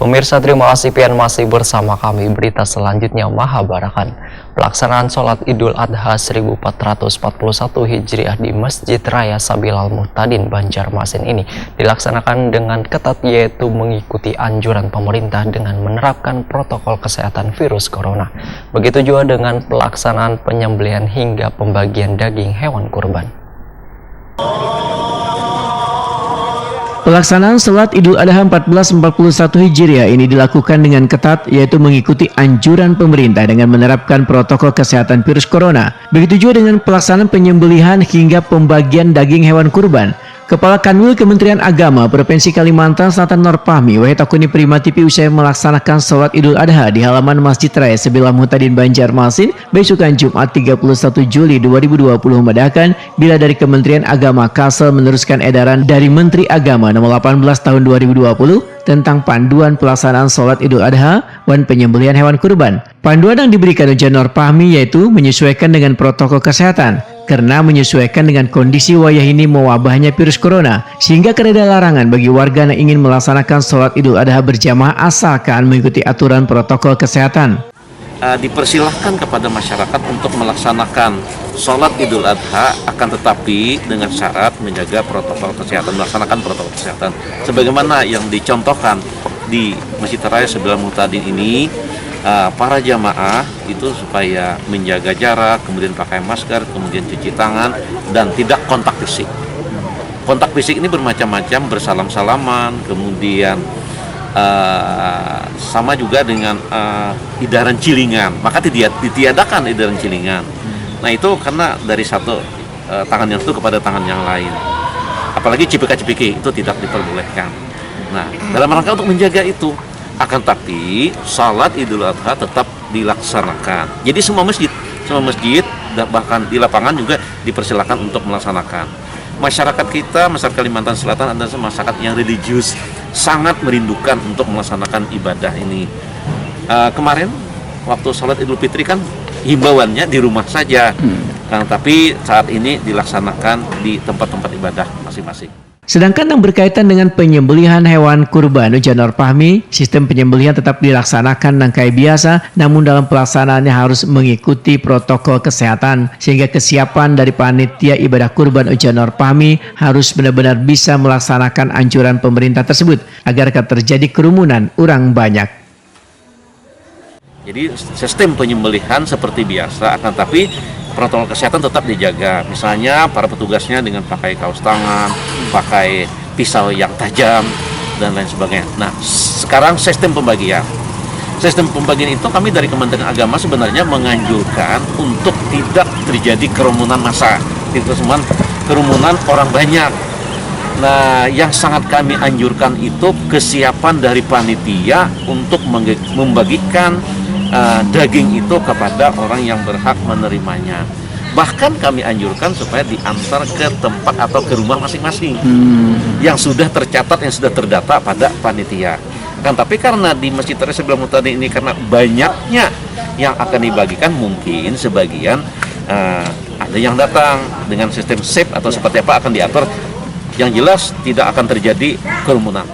Pemirsa, terima kasih pian masih bersama kami. Berita selanjutnya Mahabarakan. Pelaksanaan sholat Idul Adha 1441 Hijriah di Masjid Raya Sabilal Muhtadin, Banjarmasin ini dilaksanakan dengan ketat, yaitu mengikuti anjuran pemerintah dengan menerapkan protokol kesehatan virus corona. Begitu juga dengan pelaksanaan penyembelihan hingga pembagian daging hewan kurban. Pelaksanaan sholat Idul Adha 1441 Hijriah ini dilakukan dengan ketat, yaitu mengikuti anjuran pemerintah dengan menerapkan protokol kesehatan virus corona. Begitu juga dengan pelaksanaan penyembelihan hingga pembagian daging hewan kurban. Kepala Kanwil Kementerian Agama Provinsi Kalimantan Selatan Norpahmi Wahitakuni Primatipi usai melaksanakan sholat Idul Adha di halaman Masjid Raya Sabilal Muhtadin, Banjarmasin besokan Jumat 31 Juli 2020 membedakan bila dari Kementerian Agama Kalsel meneruskan edaran dari Menteri Agama nomor 18 tahun 2020 tentang panduan pelaksanaan sholat Idul Adha dan penyembelihan hewan kurban. Panduan yang diberikan Ujian Norpahmi yaitu menyesuaikan dengan protokol kesehatan, karena menyesuaikan dengan kondisi wayah ini mewabahnya virus corona, sehingga ada larangan bagi warga yang ingin melaksanakan sholat Idul Adha berjamaah asalkan mengikuti aturan protokol kesehatan. Dipersilahkan kepada masyarakat untuk melaksanakan sholat Idul Adha, akan tetapi dengan syarat menjaga protokol kesehatan, melaksanakan protokol kesehatan sebagaimana yang dicontohkan di Masjid Raya Sabilal Muhtadin ini. Para jamaah itu supaya menjaga jarak, kemudian pakai masker, kemudian cuci tangan, dan tidak kontak fisik. Kontak fisik ini bermacam-macam, bersalam-salaman, kemudian sama juga dengan hidaran cilingan, maka ditiadakan hidaran cilingan. Nah itu karena dari satu tangan yang satu kepada tangan yang lain, apalagi cipika-cipiki itu tidak diperbolehkan. Nah dalam rangka untuk menjaga itu, akan tapi salat Idul Adha tetap dilaksanakan. Jadi semua masjid bahkan di lapangan juga dipersilakan untuk melaksanakan. Masyarakat kita, masyarakat Kalimantan Selatan adalah masyarakat yang religius, sangat merindukan untuk melaksanakan ibadah ini. Kemarin waktu salat Idul Fitri kan himbauannya di rumah saja, tapi saat ini dilaksanakan di tempat-tempat ibadah masing-masing. Sedangkan yang berkaitan dengan penyembelihan hewan kurban, Ujian Norpahmi, sistem penyembelihan tetap dilaksanakan kayak biasa, namun dalam pelaksanaannya harus mengikuti protokol kesehatan, sehingga kesiapan dari panitia ibadah kurban Ujian Norpahmi harus benar-benar bisa melaksanakan anjuran pemerintah tersebut, agar tak terjadi kerumunan orang banyak. Jadi sistem penyembelihan seperti biasa, akan tapi protokol kesehatan tetap dijaga. Misalnya para petugasnya dengan pakai kaos tangan, pakai pisau yang tajam, dan lain sebagainya. Nah, sekarang sistem pembagian. Sistem pembagian itu kami dari Kementerian Agama sebenarnya menganjurkan untuk tidak terjadi kerumunan massa, kerumunan orang banyak. Nah, yang sangat kami anjurkan itu kesiapan dari panitia untuk membagikan daging itu kepada orang yang berhak menerimanya. Bahkan kami anjurkan supaya diantar ke tempat atau ke rumah masing-masing yang sudah tercatat, yang sudah terdata pada panitia. Tapi karena di Masjid Raya Sabilal Muhtadin ini karena banyaknya yang akan dibagikan, mungkin sebagian ada yang datang dengan sistem safe atau seperti apa akan diatur. Yang jelas tidak akan terjadi kerumunan.